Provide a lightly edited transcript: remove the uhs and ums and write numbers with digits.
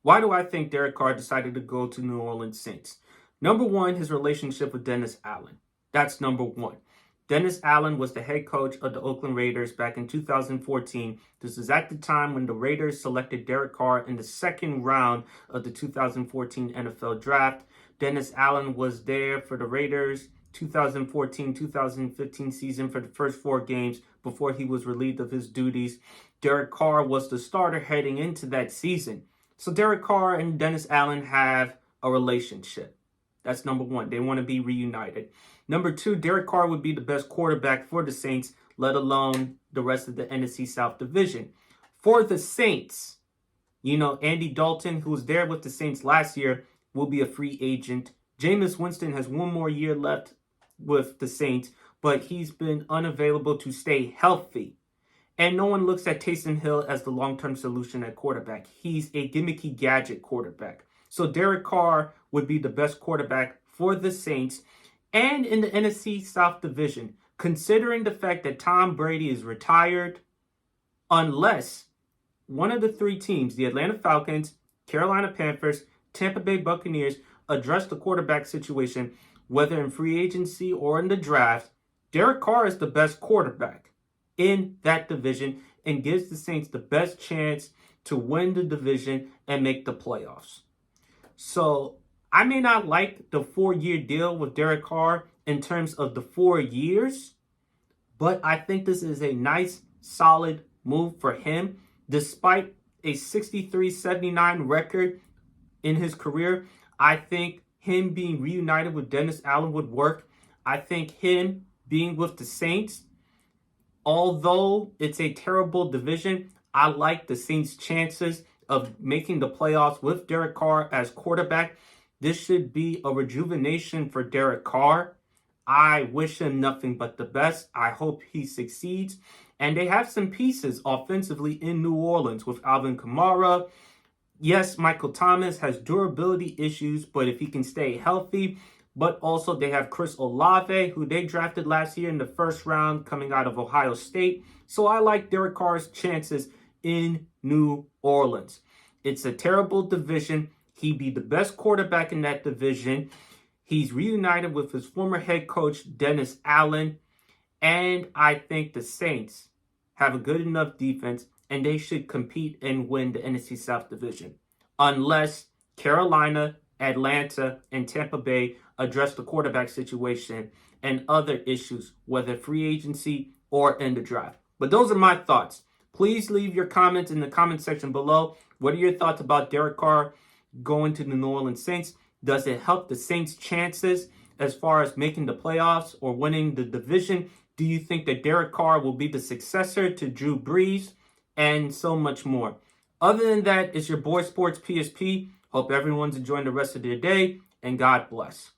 Why do I think Derek Carr decided to go to New Orleans Saints? Number one, his relationship with Dennis Allen. That's number one. Dennis Allen was the head coach of the Oakland Raiders back in 2014. This is at the time when the Raiders selected Derek Carr in the second round of the 2014 NFL Draft. Dennis Allen was there for the Raiders 2014-2015 season for the first 4 games before he was relieved of his duties. Derek Carr was the starter heading into that season. So Derek Carr and Dennis Allen have a relationship. That's number one. They want to be reunited. Number two, Derek Carr would be the best quarterback for the Saints, let alone the rest of the NFC South Division. For the Saints, Andy Dalton, who was there with the Saints last year, will be a free agent. Jameis Winston has 1 more year left with the Saints, but he's been unavailable to stay healthy. And no one looks at Taysom Hill as the long-term solution at quarterback. He's a gimmicky gadget quarterback. So Derek Carr would be the best quarterback for the Saints. And in the NFC South Division, considering the fact that Tom Brady is retired, unless one of the 3 teams, the Atlanta Falcons, Carolina Panthers, Tampa Bay Buccaneers, address the quarterback situation, whether in free agency or in the draft, Derek Carr is the best quarterback in that division and gives the Saints the best chance to win the division and make the playoffs. So I may not like the 4-year deal with Derek Carr in terms of the 4 years, but I think this is a nice, solid move for him. Despite a 63-79 record in his career, I think him being reunited with Dennis Allen would work. I think him being with the Saints, although it's a terrible division, I like the Saints' chances of making the playoffs with Derek Carr as quarterback. This should be a rejuvenation for Derek Carr. I wish him nothing but the best. I hope he succeeds. And they have some pieces offensively in New Orleans with Alvin Kamara. Yes, Michael Thomas has durability issues, but if he can stay healthy. But also they have Chris Olave, who they drafted last year in the first round coming out of Ohio State. So I like Derek Carr's chances in New Orleans. It's a terrible division. He'd be the best quarterback in that division. He's reunited with his former head coach, Dennis Allen. And I think the Saints have a good enough defense and they should compete and win the NFC South Division. Unless Carolina, Atlanta, and Tampa Bay address the quarterback situation and other issues, whether free agency or in the draft. But those are my thoughts. Please leave your comments in the comment section below. What are your thoughts about Derek Carr going to the New Orleans Saints? Does it help the Saints' chances as far as making the playoffs or winning the division? Do you think that Derek Carr will be the successor to Drew Brees? And so much more. Other than that, it's your boy Sports PSP. Hope everyone's enjoying the rest of their day, and God bless.